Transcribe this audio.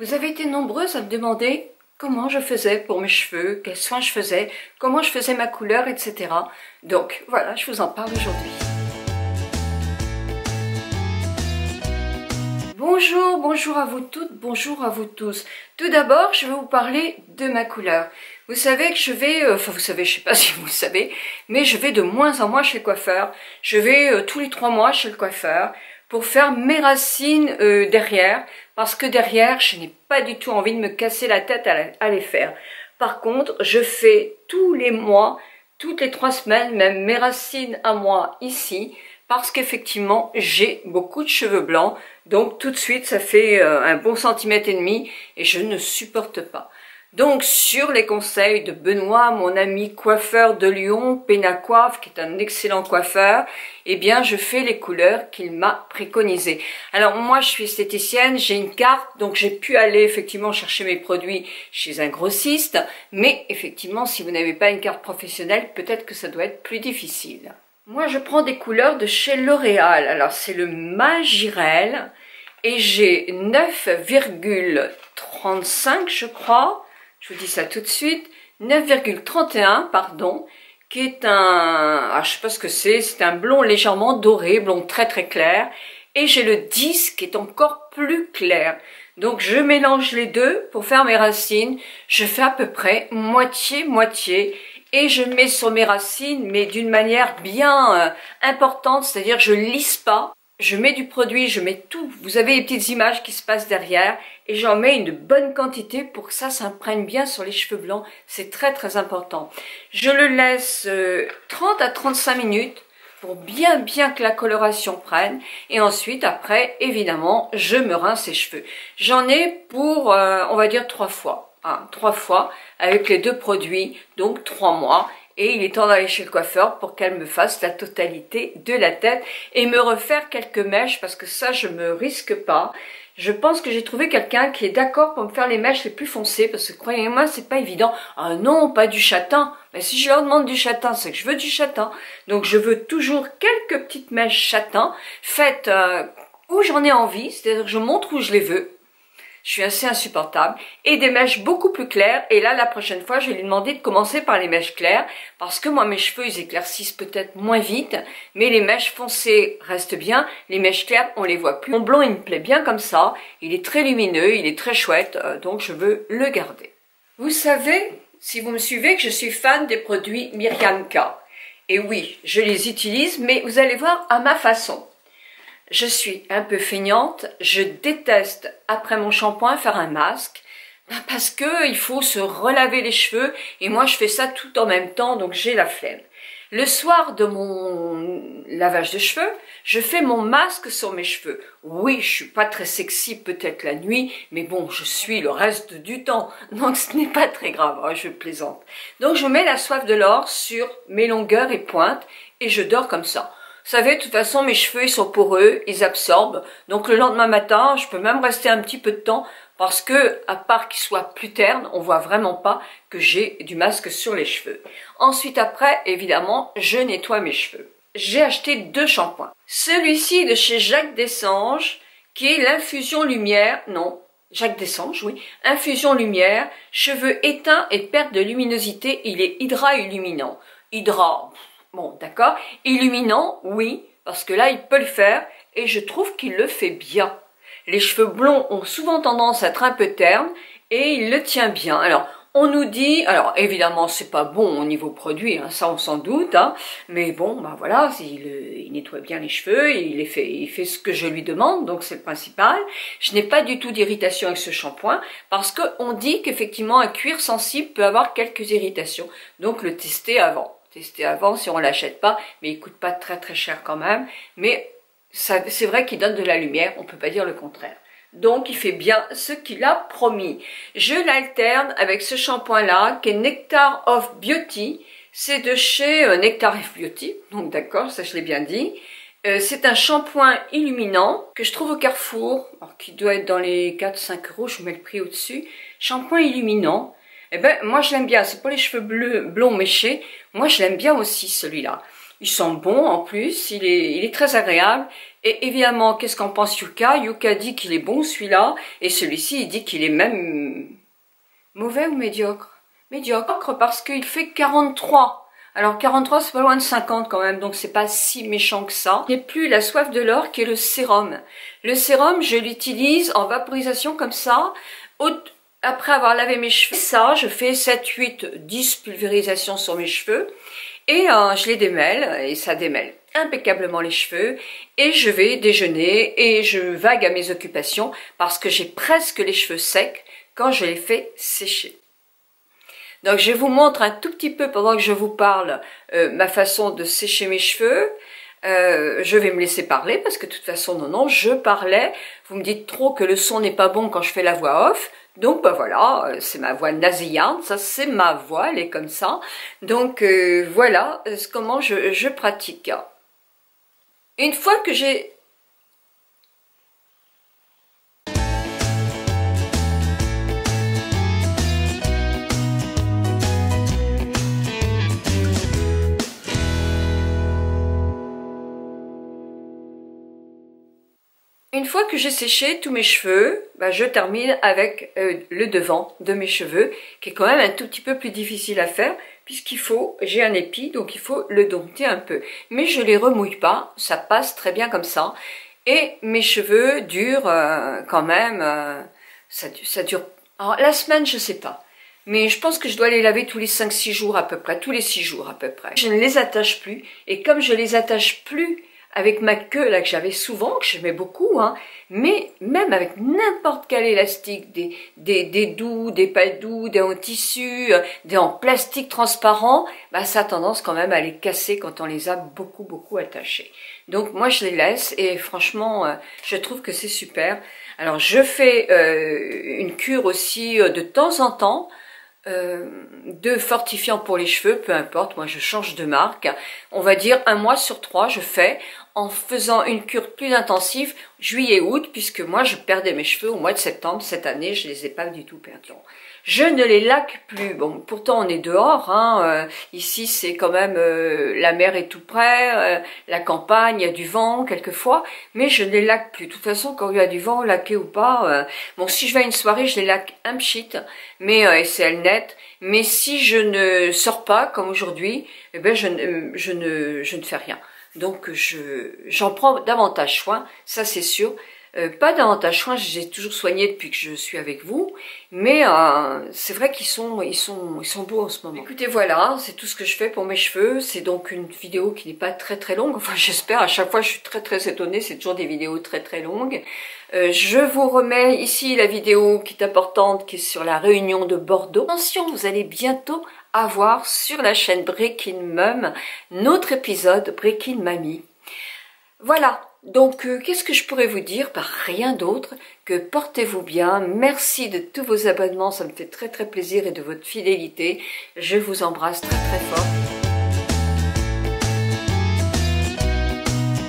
Vous avez été nombreuses à me demander comment je faisais pour mes cheveux, quels soins je faisais, comment je faisais ma couleur, etc. Donc voilà, je vous en parle aujourd'hui. Bonjour, bonjour à vous toutes, bonjour à vous tous. Tout d'abord, je vais vous parler de ma couleur. Vous savez que je vais, vous savez, je sais pas si vous le savez, mais je vais de moins en moins chez le coiffeur. Je vais tous les 3 mois chez le coiffeur pour faire mes racines derrière, parce que derrière, je n'ai pas du tout envie de me casser la tête à les faire. Par contre, je fais tous les mois, toutes les 3 semaines, même mes racines à moi ici, parce qu'effectivement, j'ai beaucoup de cheveux blancs, donc tout de suite, ça fait un bon centimètre et demi, et je ne supporte pas. Donc, sur les conseils de Benoît, mon ami coiffeur de Lyon, Pénacoiffe, qui est un excellent coiffeur, eh bien, je fais les couleurs qu'il m'a préconisées. Alors, moi, je suis esthéticienne, j'ai une carte, donc j'ai pu aller effectivement chercher mes produits chez un grossiste, mais effectivement, si vous n'avez pas une carte professionnelle, peut-être que ça doit être plus difficile. Moi, je prends des couleurs de chez L'Oréal. Alors, c'est le Majirel, et j'ai 9,35, je crois. Je vous dis ça tout de suite, 9,31 pardon, qui est je sais pas ce que c'est un blond légèrement doré, blond très très clair, et j'ai le 10 qui est encore plus clair. Donc je mélange les deux pour faire mes racines, je fais à peu près moitié-moitié, et je mets sur mes racines, mais d'une manière bien importante, c'est-à-dire je lisse pas. Je mets du produit, je mets tout. Vous avez les petites images qui se passent derrière et j'en mets une bonne quantité pour que ça s'imprègne bien sur les cheveux blancs. C'est très très important. Je le laisse 30 à 35 minutes pour bien que la coloration prenne. Et ensuite, après, évidemment, je me rince les cheveux. J'en ai pour, on va dire, 3 fois. 3 fois avec les 2 produits, donc 3 mois. Et il est temps d'aller chez le coiffeur pour qu'elle me fasse la totalité de la tête et me refaire quelques mèches parce que ça, je me risque pas. Je pense que j'ai trouvé quelqu'un qui est d'accord pour me faire les mèches les plus foncées parce que croyez-moi, c'est pas évident. Ah non, pas du châtain. Mais si je leur demande du châtain, c'est que je veux du châtain. Donc je veux toujours quelques petites mèches châtain faites où j'en ai envie, c'est-à-dire que je montre où je les veux. Je suis assez insupportable. Et des mèches beaucoup plus claires. Et là, la prochaine fois, je vais lui demander de commencer par les mèches claires. Parce que moi, mes cheveux, ils éclaircissent peut-être moins vite. Mais les mèches foncées restent bien. Les mèches claires, on les voit plus. Mon blond, il me plaît bien comme ça. Il est très lumineux, il est très chouette. Donc, je veux le garder. Vous savez, si vous me suivez, que je suis fan des produits Myriam K. Et oui, je les utilise, mais vous allez voir à ma façon. Je suis un peu feignante, je déteste après mon shampoing faire un masque parce que il faut se relaver les cheveux et moi je fais ça tout en même temps donc j'ai la flemme. Le soir de mon lavage de cheveux, je fais mon masque sur mes cheveux. Oui, je suis pas très sexy peut-être la nuit, mais bon, je suis le reste du temps, donc ce n'est pas très grave, oh, je plaisante. Donc je mets la soif de l'or sur mes longueurs et pointes et je dors comme ça. Vous savez, de toute façon, mes cheveux, ils sont poreux, ils absorbent. Donc, le lendemain matin, je peux même rester un petit peu de temps parce que, à part qu'ils soient plus ternes, on voit vraiment pas que j'ai du masque sur les cheveux. Ensuite, après, évidemment, je nettoie mes cheveux. J'ai acheté 2 shampoings. Celui-ci de chez Jacques Dessanges, qui est l'infusion lumière, non, Jacques Dessanges, oui, infusion lumière, cheveux éteints et perte de luminosité, il est hydra-illuminant. Hydra... Bon, d'accord. Illuminant, oui, parce que là, il peut le faire, et je trouve qu'il le fait bien. Les cheveux blonds ont souvent tendance à être un peu ternes, et il le tient bien. Alors, on nous dit, alors évidemment, c'est pas bon au niveau produit, hein, ça on s'en doute, hein, mais bon, ben voilà, il nettoie bien les cheveux, il fait ce que je lui demande, donc c'est le principal. Je n'ai pas du tout d'irritation avec ce shampoing, parce qu'on dit qu'effectivement, un cuir sensible peut avoir quelques irritations, donc le tester avant. Tester avant si on ne l'achète pas, mais il coûte pas très très cher quand même. Mais c'est vrai qu'il donne de la lumière, on peut pas dire le contraire. Donc il fait bien ce qu'il a promis. Je l'alterne avec ce shampoing là, qui est Nectar of Beauty. C'est de chez Nectar of Beauty, donc d'accord, ça je l'ai bien dit. C'est un shampoing illuminant que je trouve au Carrefour, alors qui doit être dans les 4-5 euros, je vous mets le prix au-dessus. Shampoing illuminant. Eh ben, moi je l'aime bien, c'est pour les cheveux blonds méchés, moi je l'aime bien aussi celui-là. Il sent bon en plus, il est très agréable. Et évidemment, qu'est-ce qu'en pense Yuka? Yuka dit qu'il est bon celui-là, et celui-ci il dit qu'il est même mauvais ou médiocre? Médiocre parce qu'il fait 43. Alors 43 c'est pas loin de 50 quand même, donc c'est pas si méchant que ça. Il n'y a plus la soif de l'or qui est le sérum. Le sérum, je l'utilise en vaporisation comme ça, après avoir lavé mes cheveux. Ça, je fais 7, 8, 10 pulvérisations sur mes cheveux. Et je les démêle, et ça démêle impeccablement les cheveux. Et je vais déjeuner, et je vague à mes occupations, parce que j'ai presque les cheveux secs quand je les fais sécher. Donc je vous montre un tout petit peu, pendant que je vous parle, ma façon de sécher mes cheveux. Je vais me laisser parler, parce que de toute façon, non, je parlais. Vous me dites trop que le son n'est pas bon quand je fais la voix off. Donc bah voilà, c'est ma voix nasillarde, ça c'est ma voix, elle est comme ça. Donc voilà comment je pratique. Une fois que j'ai... Une fois que j'ai séché tous mes cheveux, bah, je termine avec le devant de mes cheveux, qui est quand même un tout petit peu plus difficile à faire, puisqu'il faut, j'ai un épi, donc il faut le dompter un peu. Mais je les remouille pas, ça passe très bien comme ça. Et mes cheveux durent quand même, ça dure... Alors la semaine, je sais pas. Mais je pense que je dois les laver tous les 5-6 jours à peu près, tous les 6 jours à peu près. Je ne les attache plus, et comme je les attache plus avec ma queue là que j'avais souvent, que j'aimais beaucoup, hein, mais même avec n'importe quel élastique, des doux, des pas doux, des en tissu, des en plastique transparent, bah ça a tendance quand même à les casser quand on les a beaucoup attachés. Donc moi je les laisse et franchement je trouve que c'est super. Alors je fais une cure aussi de temps en temps, de fortifiant pour les cheveux, peu importe, moi je change de marque, on va dire 1 mois sur 3 je fais, en faisant une cure plus intensive, juillet-août, puisque moi je perdais mes cheveux au mois de septembre, cette année je les ai pas du tout perdus. Je ne les laque plus, bon pourtant on est dehors, hein, ici c'est quand même, la mer est tout près, la campagne, il y a du vent quelquefois, mais je ne les laque plus. De toute façon quand il y a du vent, laqué ou pas, bon si je vais à une soirée je les laque un pchit, mais c'est elle net, mais si je ne sors pas comme aujourd'hui, eh ben je ne fais rien. Donc j'en prends davantage soin, ça c'est sûr. Pas davantage soin, j'ai toujours soigné depuis que je suis avec vous, mais c'est vrai qu'ils sont beaux en ce moment. Écoutez, voilà, c'est tout ce que je fais pour mes cheveux. C'est donc une vidéo qui n'est pas très longue, enfin j'espère, à chaque fois je suis très étonnée, c'est toujours des vidéos très longues. Je vous remets ici la vidéo qui est importante, qui est sur la réunion de Bordeaux. Attention, vous allez bientôt avoir sur la chaîne Breaking Mum notre épisode Breaking Mamie. Voilà, donc qu'est-ce que je pourrais vous dire? Par rien d'autre que portez-vous bien, merci de tous vos abonnements, ça me fait très plaisir et de votre fidélité. Je vous embrasse très fort.